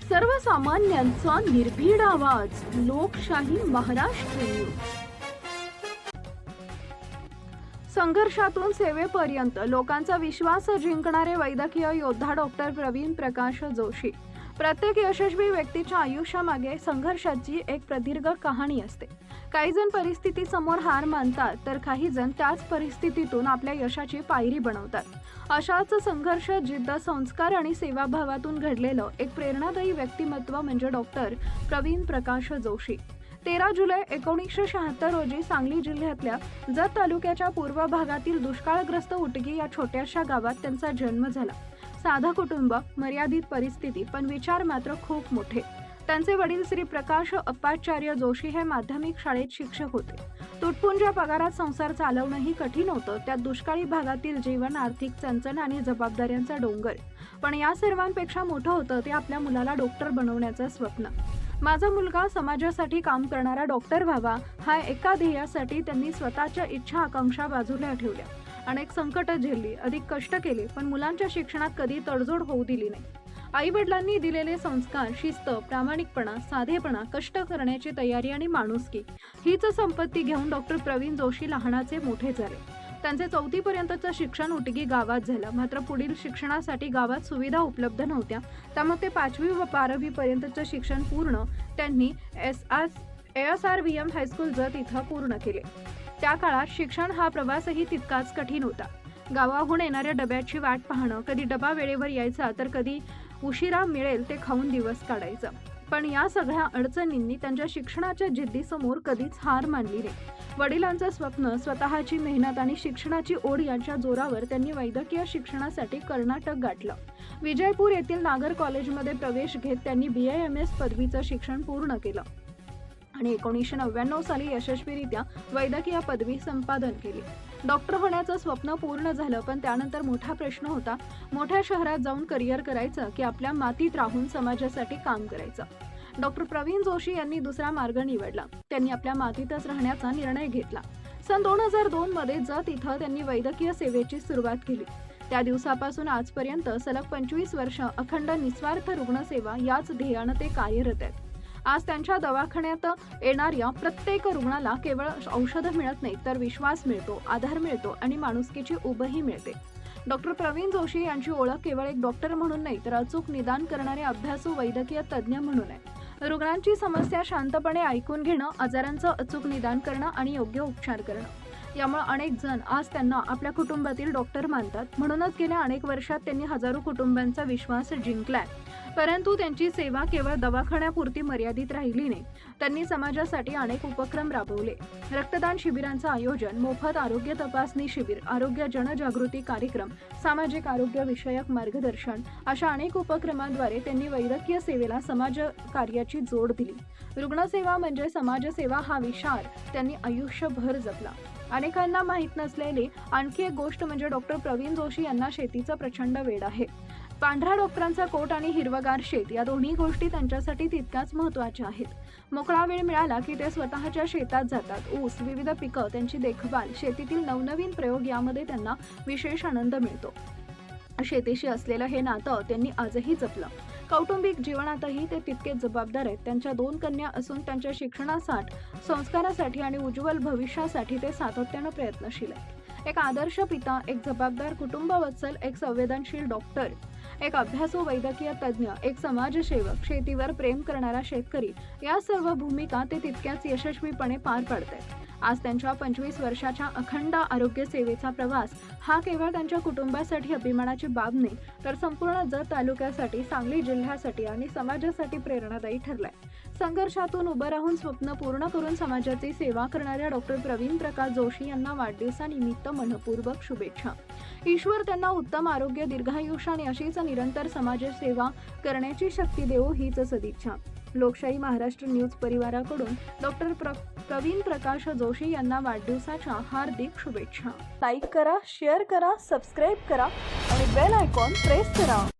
सर्वसामान्यांचा निर्भीड आवाज, लोकशाही महाराष्ट्र न्यूज. संघर्षातून सेवेपर्यंत लोकांचा विश्वास जिंकणारे वैद्यकीय योद्धा डॉक्टर प्रवीण प्रकाश जोशी. प्रत्येक यशस्वी व्यक्तीच्या आयुष्यामागे संघर्षाची एक प्रदीर्घ कहाणी असते. काही जण परिस्थितीसमोर हार मानतात, तर काही जण त्याच परिस्थितीतून आपल्या यशाची पायरी बनवतात. अशाच संघर्ष, जिद्द, संस्कार आणि सेवाभावातून घडलेलं एक प्रेरणादायी व्यक्तिमत्व म्हणजे डॉक्टर प्रवीण प्रकाश जोशी. 13 जुलै 1976 रोजी सांगली जिल्ह्यातल्या जत तालुक्याच्या पूर्व भागातील दुष्काळग्रस्त उटगी या छोट्याशा गावात त्यांचा जन्म झाला. साधं कुटुंब, मर्यादित परिस्थिती, पण विचार मात्र खूप मोठे. त्यांचे वडील श्री प्रकाश अप्पाचार्य जोशी हे माध्यमिक शाळेत शिक्षक होते. तुटपुंज पगारात संसार चालवणंही कठीण होतं. त्यात दुष्काळी भागातील जीवन, आर्थिक चणचण आणि जबाबदाऱ्यांचा डोंगर. पण या सर्वांपेक्षा मोठं होतं ते आपल्या मुलाला डॉक्टर बनवण्याचं स्वप्न. माझा मुलगा समाजासाठी काम करणारा डॉक्टर व्हावा, हा एका ध्येयासाठी त्यांनी स्वतःच्या इच्छा, आकांक्षा बाजूला ठेवल्या. अनेक संकट झेलली, अधिक कष्ट केले, पण मुलांच्या शिक्षणात कधी तडजोड होऊ दिली नाही. आई वडिलांनी दिलेले संस्कार, शिस्त, प्रामाणिकपणा, साधेपणा, कष्ट करण्याची तयारी आणि माणुसकी हीच संपत्ती घेऊन डॉक्टर प्रवीण जोशी लहानाचे मोठे झाले. त्यांचे 4थी पर्यंतचं शिक्षण उटगी गावात झालं. मात्र पुढील शिक्षणासाठी गावात सुविधा उपलब्ध नव्हत्या. त्यामुळे ते 5वी व 12वी पर्यंतचं शिक्षण पूर्ण त्यांनी ASRVM हायस्कूल जत इथं पूर्ण केले. त्या काळात शिक्षण हा प्रवासही तितकाच कठीण होता. गावाहून येणाऱ्या डब्याची वाट पाहणं, कधी डबा वेळेवर यायचा तर कधी उशिरा मिळेल ते खाऊन दिवस काढायचा. पण या सगळ्या अडचणींनी त्यांच्या शिक्षणाच्या जिद्दीसमोर कधीच हार मानली नाही. वडिलांचं स्वप्न, स्वतःची मेहनत आणि शिक्षणाची ओढ यांच्या जोरावर त्यांनी वैद्यकीय शिक्षणासाठी कर्नाटक गाठलं. विजयपूर येथील नागर कॉलेजमध्ये प्रवेश घेत त्यांनी BAMS पदवीचं शिक्षण पूर्ण केलं आणि 1999 साली यशस्वीरित्या वैद्यकीय पदवी संपादन केली. डॉक्टर होण्याचं स्वप्न पूर्ण झालं, पण त्यानंतर मोठा प्रश्न होता, मोठ्या शहरात जाऊन करिअर करायचं की आपल्या मातीत राहून समाजासाठी काम करायचं. डॉक्टर प्रवीण जोशी यांनी दुसरा मार्ग निवडला. त्यांनी आपल्या मातीतच राहण्याचा निर्णय घेतला. सन 2002 मध्ये जत इथं त्यांनी वैद्यकीय सेवेची सुरुवात केली. त्या दिवसापासून आजपर्यंत सलग 25 वर्ष अखंड निस्वार्थ रुग्णसेवा याच ध्येयानं ते कार्यरत आहेत. आज त्यांच्या दवाखान्यात येणाऱ्या प्रत्येक रुग्णाला केवळ औषधं मिळत नाही, तर विश्वास मिळतो, आधार मिळतो आणि माणुसकीची उभही मिळते. डॉक्टर प्रवीण जोशी यांची ओळख केवळ एक डॉक्टर म्हणून नाही, तर अचूक निदान करणारे अभ्यासू वैद्यकीय तज्ज्ञ म्हणून आहे. रुग्णांची समस्या शांतपणे ऐकून घेणं, आजारांचं अचूक निदान करणं आणि योग्य उपचार करणं, यामुळे अनेक जण आज त्यांना आपल्या कुटुंबातील डॉक्टर मानतात. म्हणूनच गेल्या अनेक वर्षात त्यांनी हजारो कुटुंबांचा विश्वास जिंकलाय. परंतु त्यांची सेवा केवळ दवाखान्यापुरती मर्यादित राहिली नाही. त्यांनी समाजासाठी अनेक उपक्रम राबवले. रक्तदान शिबिरांचं आयोजन, मोफत आरोग्य तपासणी शिबिर, आरोग्य जनजागृती कार्यक्रम, सामाजिक आरोग्य विषयक मार्गदर्शन अशा अनेक उपक्रमांद्वारे त्यांनी वैद्यकीय सेवेला समाजकार्याची जोड दिली. रुग्णसेवा म्हणजे समाजसेवा हा विचार त्यांनी आयुष्यभर जपला. अनेकांना माहीत नसलेली आणखी एक गोष्ट म्हणजे डॉक्टर प्रवीण जोशी यांना शेतीचा प्रचंड वेड आहे. पांढरा डॉक्टरांचा कोट आणि हिरवगार शेत या दोन्ही गोष्टी त्यांच्यासाठी तितक्याच महत्त्वाच्या आहेत. मोकळा वेळ मिळाला की ते स्वतःच्या शेतात जातात. ऊस, विविध पिकं, त्यांची देखभाल, शेतीतील नवनवीन प्रयोग यामध्ये त्यांना विशेष आनंद मिळतो. शेतीशी असलेलं हे नातं त्यांनी आजही जपलं. कौटुंबिक जीवनातही ते तितकेच जबाबदार आहेत. त्यांच्या 2 कन्या असून त्यांच्या शिक्षणासाठी, संस्कारासाठी आणि उज्ज्वल भविष्यासाठी ते सातत्यानं प्रयत्नशील आहेत. एक आदर्श पिता, एक जबाबदार कुटुंबवत्सल, एक संवेदनशील डॉक्टर, एक अभ्यासू वैद्यकीय तज्ज्ञ, एक समाजसेवक, शेतीवर प्रेम करणारा शेतकरी, या सर्व भूमिका ते तितक्याच यशस्वीपणे पार पाडतात. आज त्यांच्या 25 वर्षाच्या अखंड आरोग्य सेवेचा प्रवास हा केवळ त्यांच्या कुटुंबासाठी अभिमानाची बाब नाही, तर संपूर्ण जत तालुक्यासाठी, सांगली जिल्ह्यासाठी आणि समाजासाठी प्रेरणादायी ठरलाय. संघर्षातून उभं राहून स्वप्न पूर्ण करून समाजाची सेवा करणाऱ्या डॉक्टर प्रवीण प्रकाश जोशी यांना वाढदिवसानिमित्त मनपूर्वक शुभेच्छा. ईश्वर त्यांना उत्तम आरोग्य, दीर्घायुष्य आणि अशीच निरंतर समाजसेवा करण्याची शक्ती देवो, हीच सदिच्छा. लोकशाही महाराष्ट्र न्यूज परिवाराकडून डॉक्टर प्रवीण प्रकाश जोशी यांना वाढदिवसाच्या हार्दिक शुभेच्छा. लाईक करा, शेअर करा, सबस्क्राईब करा आणि बेल आयकॉन प्रेस करा.